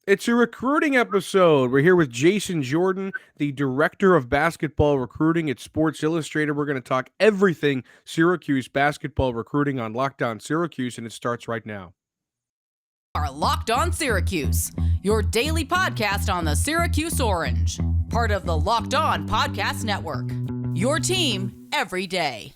It's a recruiting episode. We're here with Jason Jordan, the director of basketball recruiting at Sports Illustrated. We're going to talk everything Syracuse basketball recruiting on Lockdown Syracuse, and it starts right now. Are Locked On Syracuse, your daily podcast on the Syracuse Orange, part of the Locked On Podcast Network. Your team every day.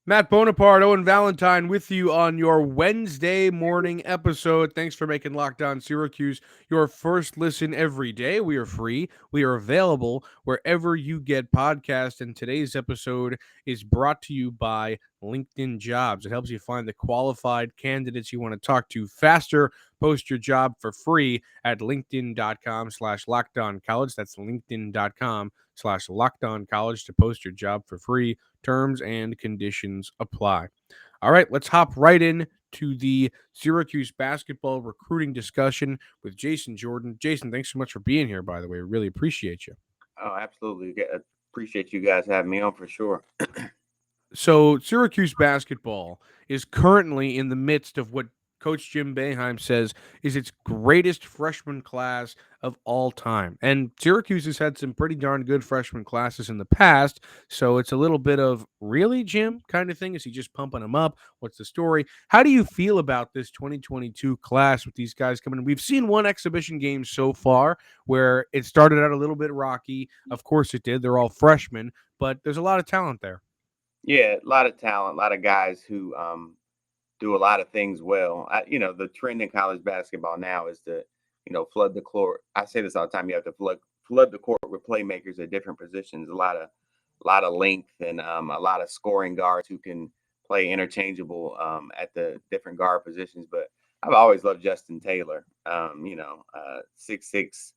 Matt Bonaparte, Owen Valentine with you on your Wednesday morning episode. Thanks for making Lockdown Syracuse your first listen every day. We are free. We are available wherever you get podcasts. And today's episode is brought to you by LinkedIn Jobs. It helps you find the qualified candidates you want to talk to faster. Post your job for free at linkedin.com/LockedOnCollege. That's linkedin.com/LockedOnCollege to post your job for free. Terms and conditions apply. All right, let's hop right in to the Syracuse basketball recruiting discussion with Jason Jordan. Jason, thanks so much for being here, by the way. I really appreciate you. Oh, absolutely. Appreciate you guys having me on for sure. So, Syracuse basketball is currently in the midst of what Coach Jim Boeheim says is its greatest freshman class of all time. And Syracuse has had some pretty darn good freshman classes in the past. So it's a little bit of, really, Jim, kind of thing. Is he just pumping them up? What's the story? How do you feel about this 2022 class with these guys coming in? We've seen one exhibition game so far where it started out a little bit rocky. Of course it did. They're all freshmen, but there's a lot of talent there. Yeah, a lot of talent, a lot of guys who do a lot of things well. The trend in college basketball now is to, flood the court. I say this all the time. You have to flood the court with playmakers at different positions. A lot of length and a lot of scoring guards who can play interchangeable at the different guard positions. But I've always loved Justin Taylor. 6'6"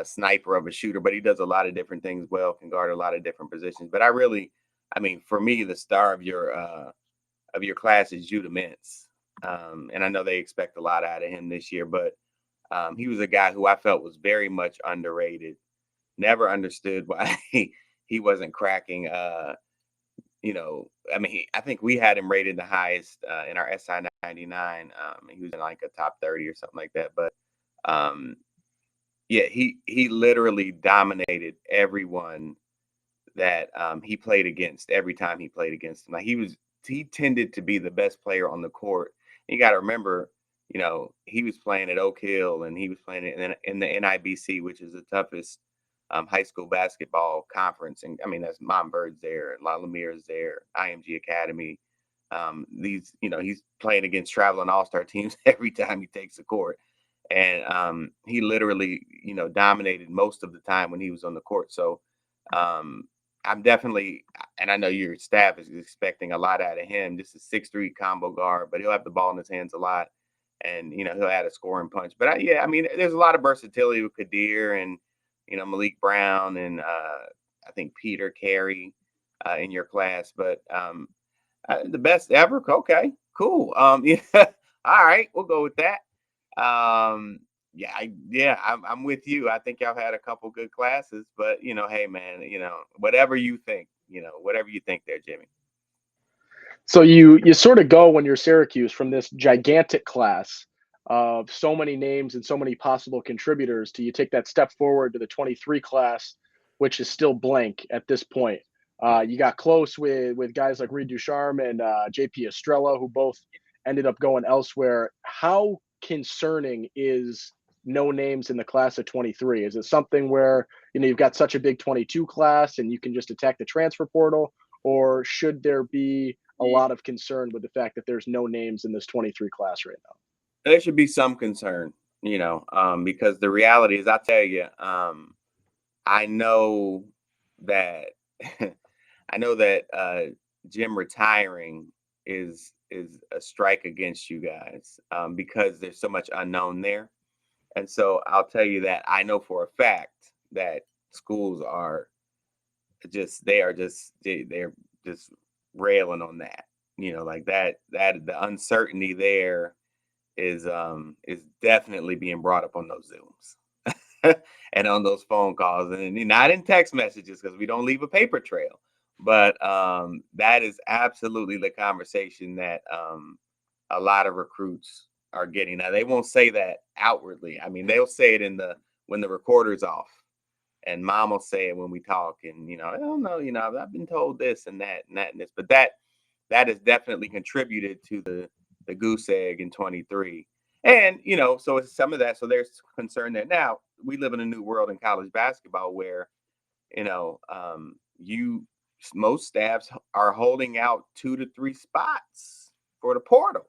sniper of a shooter, but he does a lot of different things well. Can guard a lot of different positions. But for me, the star of your class is Judah Mintz. And I know they expect a lot out of him this year, but he was a guy who I felt was very much underrated. Never understood why he wasn't cracking. I think we had him rated the highest in our SI 99. He was in like a top 30 or something like that. But he literally dominated everyone that he played against every time he played against him. Like he tended to be the best player on the court. You got to remember, he was playing at Oak Hill and he was playing in the NIBC, which is the toughest high school basketball conference. And that's Montverd's there, La Lumire's there, IMG Academy. He's playing against traveling all-star teams every time he takes the court. And he literally, dominated most of the time when he was on the court. So I'm definitely, and I know your staff is expecting a lot out of him. This is 6'3" combo guard, but he'll have the ball in his hands a lot. And, he'll add a scoring punch. But there's a lot of versatility with Kadir and, Malik Brown and I think Peter Carey in your class. But the best ever. Okay, cool. All right, we'll go with that. I'm with you. I think y'all had a couple good classes, but hey man, whatever you think there, Jimmy. So you sort of go when you're Syracuse from this gigantic class of so many names and so many possible contributors to you take that step forward to the 23 class, which is still blank at this point. You got close with guys like Reed Ducharme and JP Estrella, who both ended up going elsewhere. How concerning is no names in the class of 23? Is it something where you've got such a big 22 class and you can just attack the transfer portal, or should there be a lot of concern with the fact that there's no names in this 23 class right now? There should be some concern, because the reality is, I tell you, I know that Jim retiring is a strike against you guys because there's so much unknown there. And so I'll tell you that I know for a fact that schools are just railing on that. like that the uncertainty there is definitely being brought up on those Zooms and on those phone calls, and not in text messages because we don't leave a paper trail. But that is absolutely the conversation that a lot of recruits are getting. Now they won't say that outwardly. I mean, they'll say it when the recorder's off, and mom will say it when we talk. And I don't know. I've been told this and that and that and this, but that has definitely contributed to the goose egg in 23. And so it's some of that. So there's concern there. Now we live in a new world in college basketball where you most staffs are holding out 2 to 3 spots for the portal.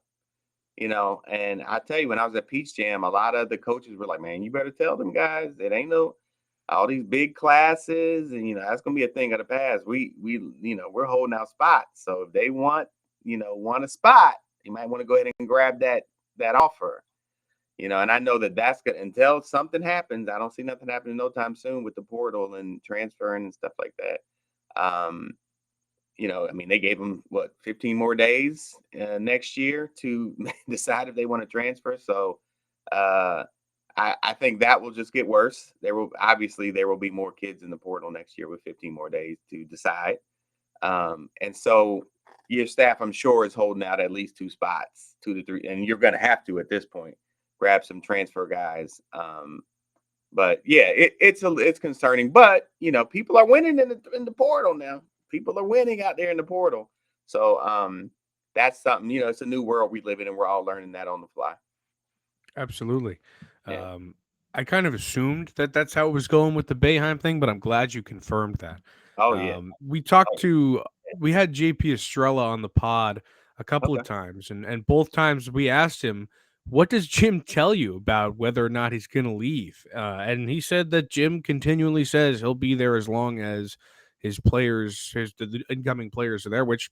And I tell you, when I was at Peach Jam, a lot of the coaches were like, man, you better tell them guys it ain't no all these big classes, and that's gonna be a thing of the past. We're holding out spots. So if they want a spot, you might want to go ahead and grab that offer. And I know that's good until something happens. I don't see nothing happening no time soon with the portal and transferring and stuff like that. I mean, they gave them 15 more days next year to decide if they want to transfer. So I think that will just get worse. There will be more kids in the portal next year with 15 more days to decide. And so your staff, I'm sure, is holding out at least 2 spots, 2 to 3, and you're going to have to at this point grab some transfer guys. But yeah, it's concerning. But people are winning in the portal now. People are winning out there in the portal. So that's something. It's a new world we live in, and we're all learning that on the fly. Absolutely. Yeah. I kind of assumed that that's how it was going with the Boeheim thing, but I'm glad you confirmed that. Oh yeah. We had JP Estrella on the pod a couple of Okay. times, and both times we asked him, what does Jim tell you about whether or not he's going to leave? And he said that Jim continually says he'll be there as long as the incoming players are there, which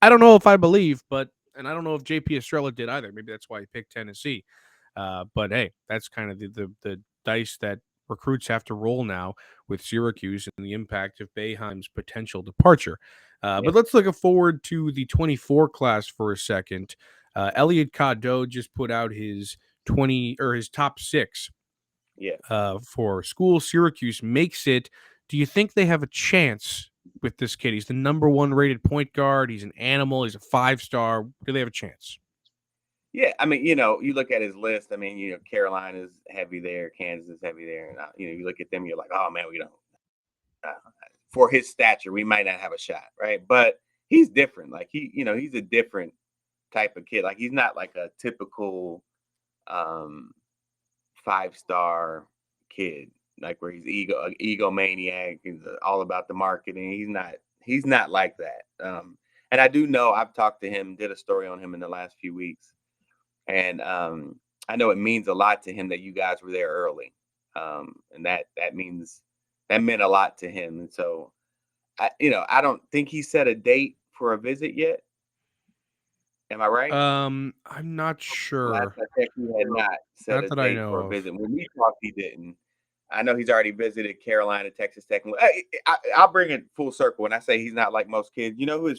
I don't know if I believe, and I don't know if JP Estrella did either. Maybe that's why he picked Tennessee. But hey, that's kind of the dice that recruits have to roll now with Syracuse and the impact of Boeheim's potential departure. But let's look forward to the 24 class for a second. Elliot Cadeau just put out his top 6 for school. Syracuse makes it. Do you think they have a chance with this kid? He's the number 1 rated point guard. He's an animal. He's a 5-star. Do they have a chance? Yeah, I mean, you look at his list. I mean, Carolina's heavy there, Kansas is heavy there, and you look at them, you're like, oh man, we don't. For his stature, we might not have a shot, right? But he's different. Like he's a different type of kid. Like he's not like a typical 5-star kid, like where he's egomaniac. He's all about the marketing. He's not like that. And I do know I've talked to him, did a story on him in the last few weeks. And I know it means a lot to him that you guys were there early. And that meant a lot to him. And so, I don't think he set a date for a visit yet. Am I right? I'm not sure. Last I checked, he had not set a date for a visit. When we talked, he didn't. I know he's already visited Carolina, Texas Tech. I'll bring it full circle when I say he's not like most kids. You know who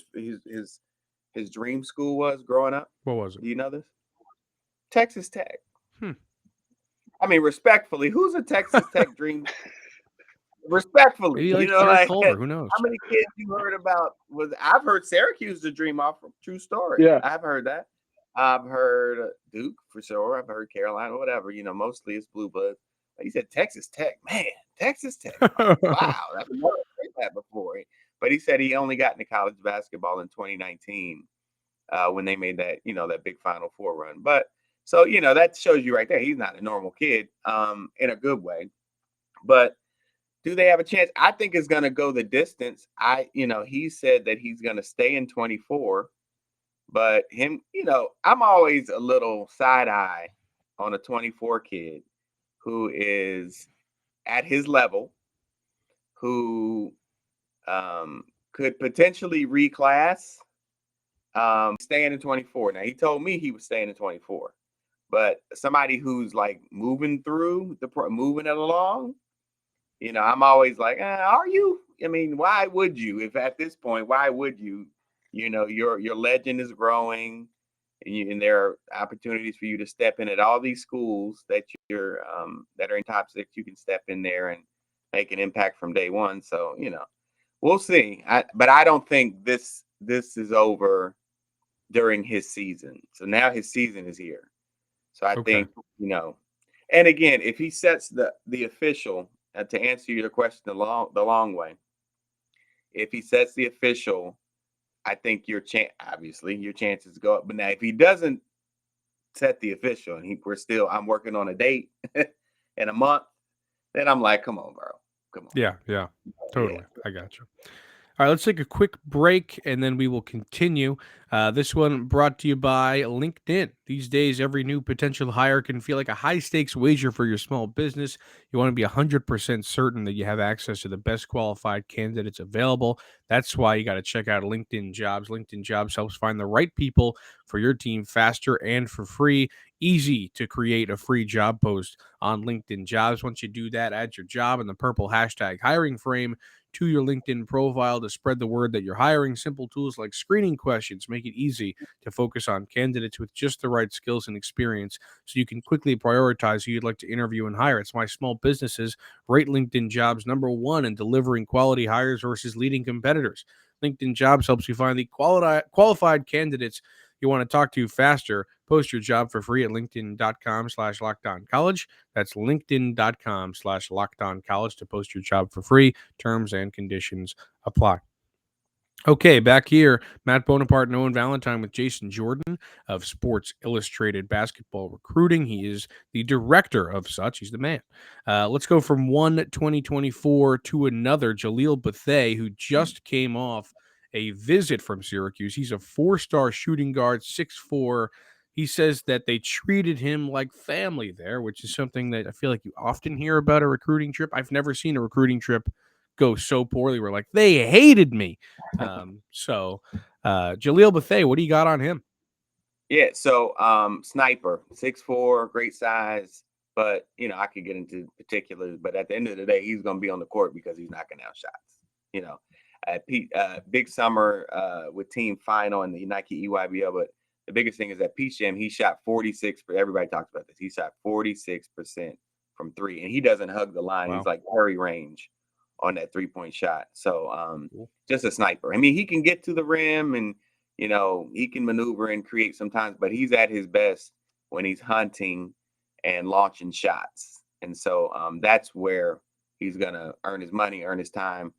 his dream school was growing up? What was it? Do you know this? Texas Tech. Hmm. I mean, respectfully, who's a Texas Tech dream? Respectfully, Maybe like Culver, who knows? How many kids you heard about? I've heard Syracuse the dream off from True Story. Yeah, I've heard that. I've heard Duke for sure. I've heard Carolina, whatever. Mostly it's blue blood. Like you said, Texas Tech, man, Texas Tech. Wow, I've never heard that before. But he said he only got into college basketball in 2019 when they made that that big Final Four run. But so that shows you right there, he's not a normal kid in a good way. But do they have a chance? I think it's going to go the distance. He said that he's going to stay in 24, but I'm always a little side eye on a 24 kid who is at his level, who could potentially reclass, staying in 24. Now he told me he was staying in 24, but somebody who's like moving it along. I'm always like, are you? I mean, why would you? If at this point, why would you your legend is growing, and there are opportunities for you to step in at all these schools that are in top six. You can step in there and make an impact from day one. So we'll see. But I don't think this is over during his season. So now his season is here. So I Okay. think and again, if he sets the official, to answer your question the long way, if he sets the official, I think obviously your chances go up. But now if he doesn't set the official and I'm working on a date in a month, then I'm like, come on, bro. Come on. Yeah, Yeah. totally. I got you. All right, let's take a quick break and then we will continue. This one brought to you by LinkedIn. These days, every new potential hire can feel like a high stakes wager for your small business. You want to be 100% certain that you have access to the best qualified candidates available. That's why you got to check out LinkedIn Jobs. LinkedIn Jobs helps find the right people for your team faster and for free. Easy to create a free job post on LinkedIn Jobs. Once you do that, add your job in the purple hashtag hiring frame to your LinkedIn profile to spread the word that you're hiring. Simple tools like screening questions make it easy to focus on candidates with just the right skills and experience so you can quickly prioritize who you'd like to interview and hire. It's why small businesses rate LinkedIn Jobs #1 in delivering quality hires versus leading competitors. LinkedIn Jobs helps you find the qualified candidates you want to talk to faster. Post your job for free at linkedin.com/lockedoncollege. That's linkedin.com/lockedoncollege to post your job for free. Terms and conditions apply. Okay, back here, Matt Bonaparte and Owen Valentine with Jason Jordan of Sports Illustrated Basketball Recruiting. He is the director of such. He's the man. Let's go from one 2024 to another. Jalil Bethea, who just came off a visit from Syracuse. He's a four-star shooting guard, 6'4". He says that they treated him like family there, which is something that I feel like you often hear about a recruiting trip. I've never seen a recruiting trip go so poorly. We're like, they hated me. Jalil Bethea, what do you got on him? Yeah, so sniper, 6'4", great size, but I could get into particulars, but at the end of the day, he's gonna be on the court because he's knocking down shots. Big summer with team final in the Nike EYBL, but the biggest thing is that Peach Jam, he shot 46. Everybody talks about this. He shot 46% from three, and he doesn't hug the line. Wow. He's like Curry range on that 3-point shot. So Cool. just a sniper. I mean, he can get to the rim and he can maneuver and create sometimes, but he's at his best when he's hunting and launching shots. And so that's where he's going to earn his money, earn his time,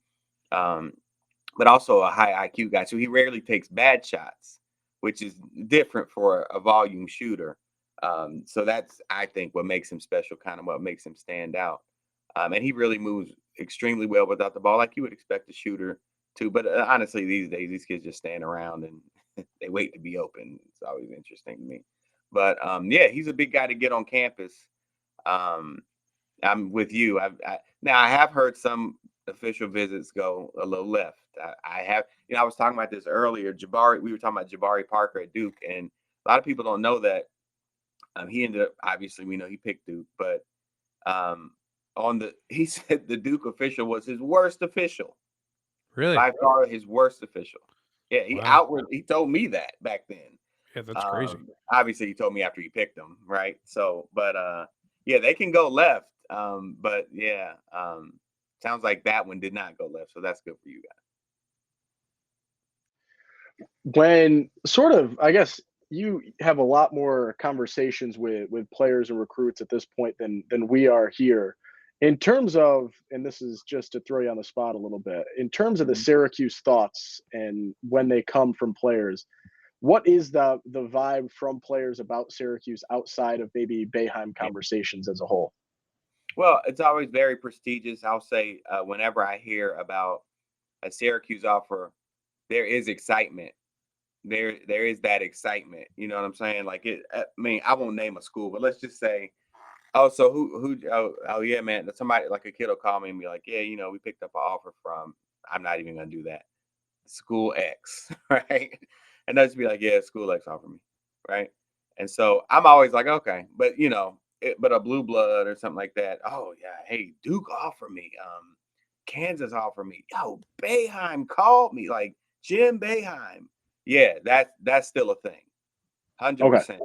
but also a high IQ guy. So he rarely takes bad shots, which is different for a volume shooter. So that's, I think, what makes him special, kind of what makes him stand out. And he really moves extremely well without the ball, like you would expect a shooter to. But honestly, these days, these kids just stand around and they wait to be open. It's always interesting to me. But yeah, he's a big guy to get on campus. I'm with you. Now I have heard some official visits go a little left. I have, I was talking about this earlier. We were talking about Jabari Parker at Duke, and a lot of people don't know that he ended up. Obviously, we know he picked Duke, but he said the Duke official was his worst official. Really? By far his worst official. Yeah, he told me that back then. Yeah, that's crazy. Obviously, he told me after he picked them, right? So, but yeah, they can go left. But yeah, sounds like that one did not go left. So that's good for you guys. When sort of, I guess you have a lot more conversations with players and recruits at this point than we are here. In terms of, and this is just to throw you on the spot a little bit, in terms of the Syracuse thoughts and when they come from players, what is the vibe from players about Syracuse outside of maybe Boeheim conversations as a whole? Well, it's always very prestigious. I'll say whenever I hear about a Syracuse offer, there is excitement. There is that excitement. You know what I'm saying? Like I mean, I won't name a school, but let's just say, so oh yeah, man. Somebody like a kid will call me and be like, yeah, we picked up an offer from. I'm not even gonna do that. School X, right? And they'll just be like, yeah, School X offered me, right? And so I'm always like, okay, but but a blue blood or something like that. Oh yeah, hey, Duke offered me. Kansas offered me. Yo, Boeheim called me, like Jim Boeheim. Yeah, that's still a thing. 100%. Okay.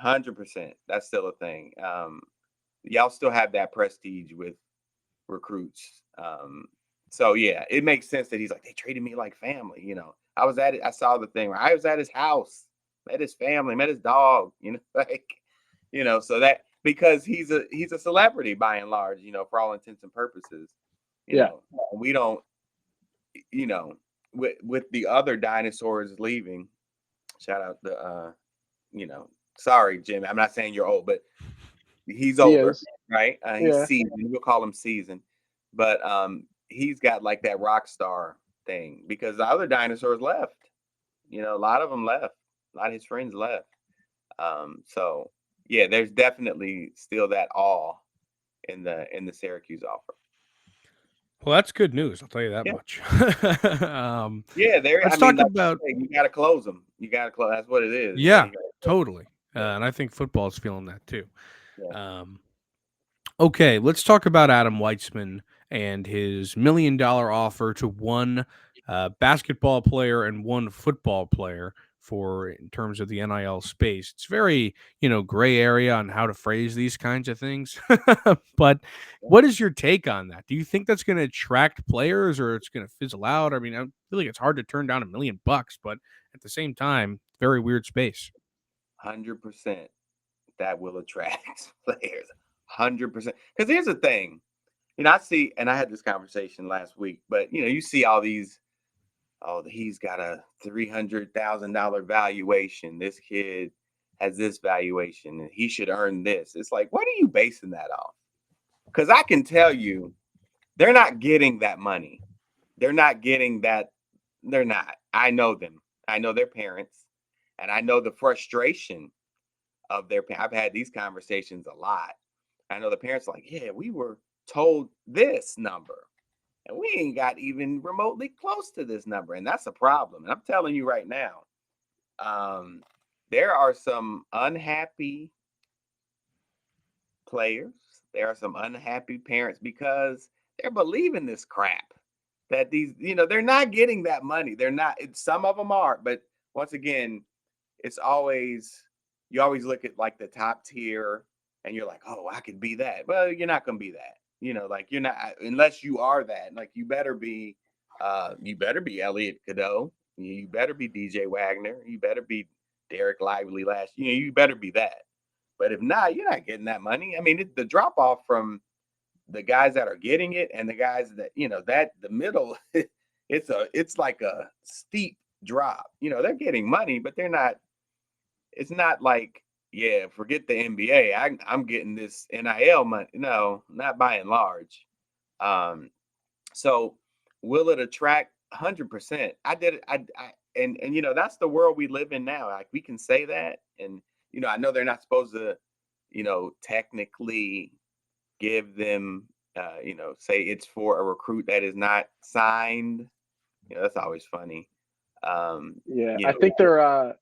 100%. That's still a thing. Y'all still have that prestige with recruits. So yeah, it makes sense that he's like, they treated me like family. I was at it. I saw the thing where I was at his house, met his family, met his dog. Like, so that because he's a celebrity by and large. For all intents and purposes. Yeah. We don't. With the other dinosaurs leaving. Shout out the. Sorry, Jim. I'm not saying you're old, but he's He older, is. right? He's Yeah. seasoned. We'll call him seasoned, but he's got like that rock star thing because the other dinosaurs left. A lot of them left. A lot of his friends left. So yeah, there's definitely still that awe in the Syracuse offer. Well, that's good news. I'll tell you that Yeah, much. um, yeah. I let's mean, talk like about you got to close them. You got to close. That's what it is. yeah, You gotta close 'em. totally. And I think football is feeling that too. Yeah. Um, Okay, let's talk about Adam Weitzman and his $1 million offer to one basketball player and one football player for in terms of the NIL space. It's very, gray area on how to phrase these kinds of things. But what is your take on that? Do you think that's going to attract players or it's going to fizzle out? I mean, I feel like it's hard to turn down $1 million, but at the same time, very weird space. 100%. That will attract players. 100%. Because here's the thing. I see, and I had this conversation last week, but you see all these, oh, he's got a $300,000 valuation. This kid has this valuation and he should earn this. It's like, what are you basing that off? Because I can tell you, they're not getting that money. They're not getting that. They're not. I know them. I know their parents, and I know the frustration of their parents. I've had these conversations a lot. I know the parents are like, yeah, we were told this number and we ain't got even remotely close to this number. And that's a problem. And I'm telling you right now, there are some unhappy players. There are some unhappy parents because they're believing this crap that they're not getting that money. They're not, some of them are, but once again, you always look at like the top tier and you're like, oh, I could be that. Well, you're not going to be that. Like you're not, unless you are that. Like you better be Elliot Cadeau. You better be DJ Wagner. You better be Derek Lively last. You better be that. But if not, you're not getting that money. I mean, the drop off from the guys that are getting it and the guys that that the middle, it's like a steep drop. They're getting money, but they're not. It's not like, yeah, forget the NBA. I'm getting this NIL money. No, not by and large. So will it attract 100%? I did it. And that's the world we live in now. Like we can say that, and I know they're not supposed to, technically give them, say it's for a recruit that is not signed. That's always funny. Yeah. You I know, think yeah.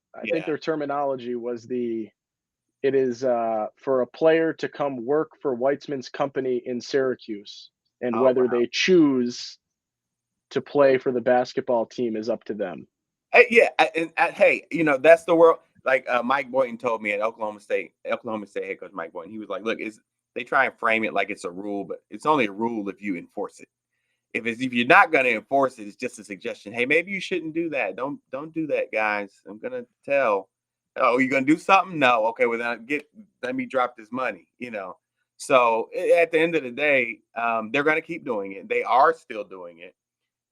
their terminology was it is for a player to come work for Weitzman's company in Syracuse, and Oh whether wow. they choose to play for the basketball team is up to them. Yeah, hey, that's the world. Like Mike Boynton told me at Oklahoma State head coach Mike Boynton, he was like, "Look, they try and frame it like it's a rule, but it's only a rule if you enforce it. If you're not going to enforce it, it's just a suggestion. Hey, maybe you shouldn't do that. Don't do that, guys. I'm gonna tell. Oh, you gonna do something? No. Okay, well then let me drop this money. So at the end of the day, they're gonna keep doing it. They are still doing it,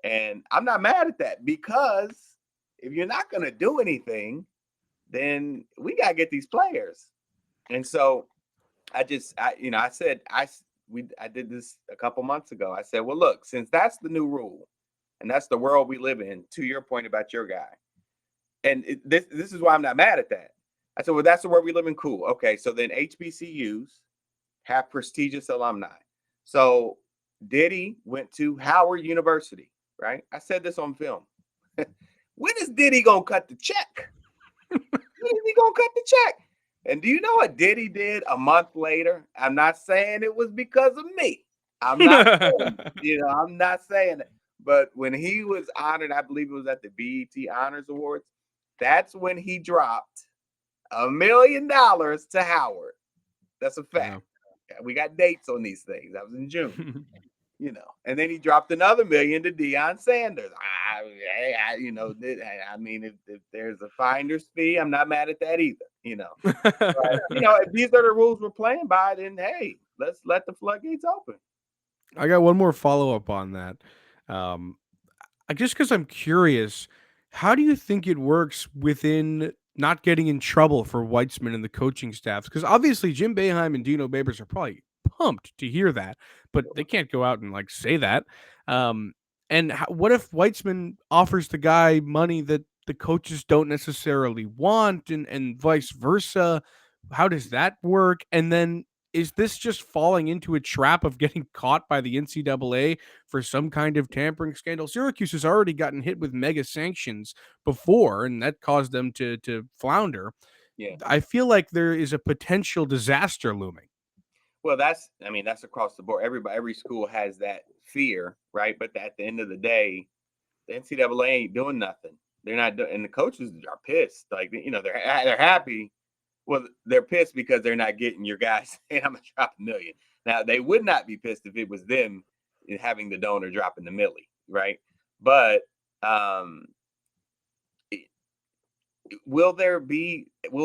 and I'm not mad at that because if you're not going to do anything, then we got to get these players. And so I said, I did this a couple months ago. I said, well, look, since that's the new rule and that's the world we live in, to your point about your guy. And this is why I'm not mad at that. I said, well, that's the world we live in. Cool. Okay. So then HBCUs have prestigious alumni. So Diddy went to Howard University, right? I said this on film. When is Diddy gonna cut the check? When is he gonna cut the check? And do you know what Diddy did a month later? I'm not saying it was because of me. I'm not saying, I'm not saying it. But when he was honored, I believe it was at the BET Honors Awards, That's when he dropped $1 million to Howard. That's a fact. Yeah. We got dates on these things. That was in June. And then he dropped another $1 million to Deion Sanders. I mean, if there's a finder's fee, I'm not mad at that either. But, if these are the rules we're playing by, then hey, let's let the floodgates open. I got one more follow-up on that. Just because I'm curious, how do you think it works within not getting in trouble for Weitzman and the coaching staffs? Because obviously Jim Boeheim and Dino Babers are probably pumped to hear that, but they can't go out and say that. And what if Weitzman offers the guy money that the coaches don't necessarily want, and vice versa? How does that work? And then is this just falling into a trap of getting caught by the NCAA for some kind of tampering scandal? Syracuse has already gotten hit with mega sanctions before, and that caused them to flounder. Yeah. I feel like there is a potential disaster looming. Well, that's across the board. Every school has that fear, right? But at the end of the day, the NCAA ain't doing nothing. They're not doing, and the coaches are pissed. They're happy. Well, they're pissed because they're not getting your guys saying I'm gonna drop $1 million. Now they would not be pissed if it was them having the donor dropping the milli, right? But will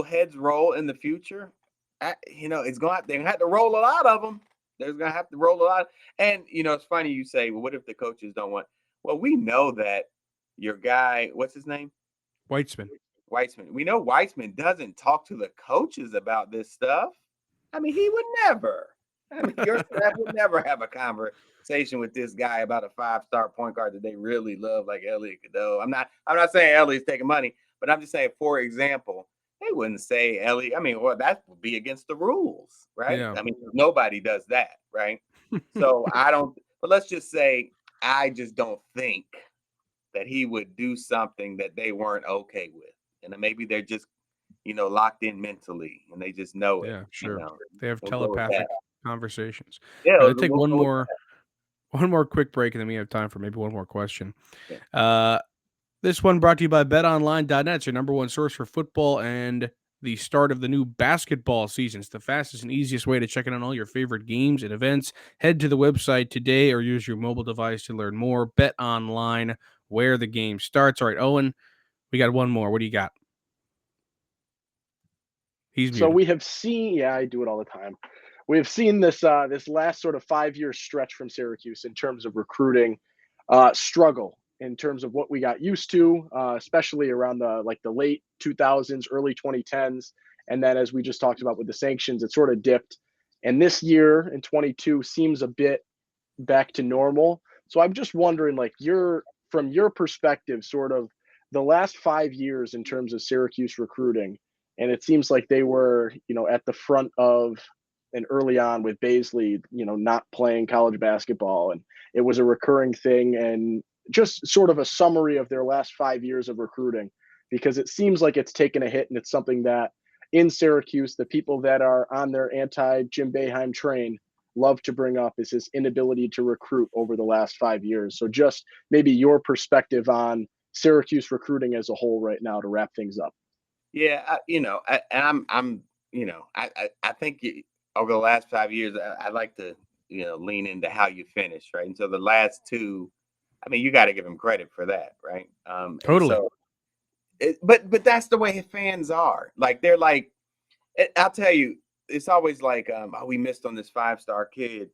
heads roll in the future? They're gonna have to roll a lot of them. They're gonna have to roll a lot. And it's funny you say, well, what if the coaches don't want? Well, we know that your guy, what's his name? Weitzman. We know Weitzman doesn't talk to the coaches about this stuff. I mean, he would never. Your staff would never have a conversation with this guy about a 5-star point guard that they really love, like Elliot Cadeau. I'm not saying Elliot's taking money, but I'm just saying, for example, they wouldn't say Elliot. That would be against the rules, right? Yeah. Nobody does that, right? So but let's just say, I just don't think that he would do something that they weren't okay with. And maybe they're just, locked in mentally and they just know it. Yeah, sure. They have We'll telepathic conversations. Yeah. Let's take one more quick break, and then we have time for maybe one more question. Yeah. This one brought to you by BetOnline.net. It's your number one source for football and the start of the new basketball season. It's the fastest and easiest way to check in on all your favorite games and events. Head to the website today or use your mobile device to learn more. BetOnline, where the game starts. All right, Owen, we got one more. What do you got? He's muted. So we have seen, I do it all the time. We have seen this this last sort of 5-year stretch from Syracuse in terms of recruiting struggle, in terms of what we got used to, especially around the late 2000s, early 2010s. And then, as we just talked about with the sanctions, it sort of dipped. And this year in 22 seems a bit back to normal. So I'm just wondering, from your perspective, sort of the last 5 years in terms of Syracuse recruiting, and it seems like they were, at the front of and early on with Baisley, not playing college basketball. And it was a recurring thing. And just sort of a summary of their last 5 years of recruiting, because it seems like it's taken a hit, and it's something that in Syracuse, the people that are on their anti-Jim Boeheim train love to bring up, is his inability to recruit over the last 5 years. So just maybe your perspective on Syracuse recruiting as a whole right now to wrap things up. Yeah, I think over the last 5 years, I like to, lean into how you finish, right? And so the last two, you got to give him credit for that, right? Totally. But that's the way fans are. They're like, I'll tell you, it's always like, we missed on this 5-star kid.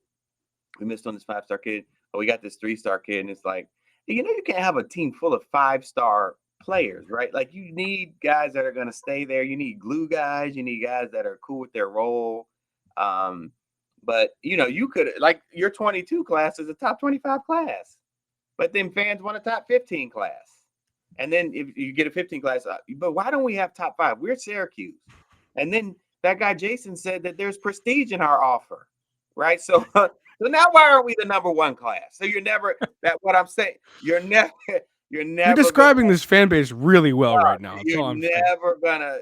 We missed on this 5-star kid. Oh, we got this 3-star kid, and it's like, you can't have a team full of 5-star players, right? You need guys that are going to stay there. You need glue guys. You need guys that are cool with their role. But you could, your 22 class is a top 25 class, but then fans want a top 15 class. And then if you get a 15 class, but why don't we have top 5? We're Syracuse. And then that guy Jason said that there's prestige in our offer, right? So now why aren't we the number one class? So you're never, what I'm saying, you're describing this fan base really well right now. You're never gonna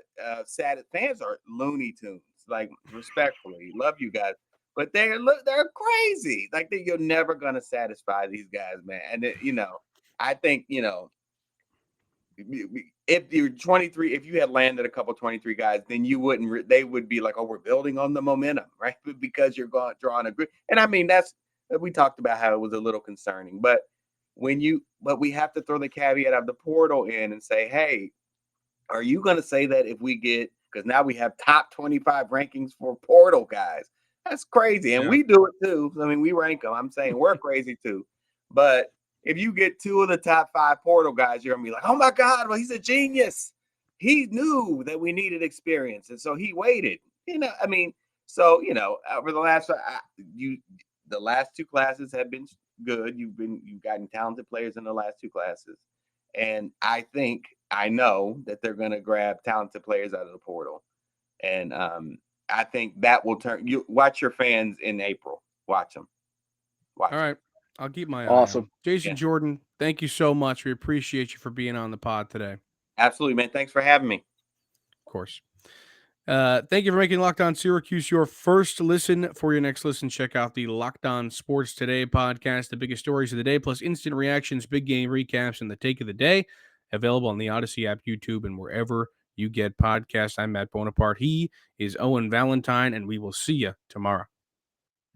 fans are Looney Tunes, respectfully, love you guys, but they're crazy. You're never gonna satisfy these guys, man. And I think if you're 23, if you had landed a couple 23 guys, then you wouldn't. They would be like, "Oh, we're building on the momentum, right?" Because you're going drawing a group. And I mean, we talked about how it was a little concerning, but we have to throw the caveat of the portal in and say, "Hey, are you going to say that if we get, because now we have top 25 rankings for portal guys? That's crazy." And we do it too. I mean, we rank them. I'm saying we're crazy too. But if you get 2 of the top 5 portal guys, you're going to be like, "Oh my God, well, he's a genius. He knew that we needed experience. And so he waited." I mean, so, over the last, the last 2 classes have been good. You've gotten talented players in the last 2 classes. And I know that they're going to grab talented players out of the portal. And I think that will turn. You watch your fans in April. Watch them. All right. I'll keep my eye Awesome. on. Jason Jordan, thank you so much. We appreciate you for being on the pod today. Absolutely, man. Thanks for having me. Of course. Thank you for making Locked On Syracuse your first listen. For your next listen, check out the Locked On Sports Today podcast, the biggest stories of the day, plus instant reactions, big game recaps, and the take of the day. Available on the Odyssey app, YouTube, and wherever you get podcasts. I'm Matt Bonaparte. He is Owen Valentine, and we will see you tomorrow.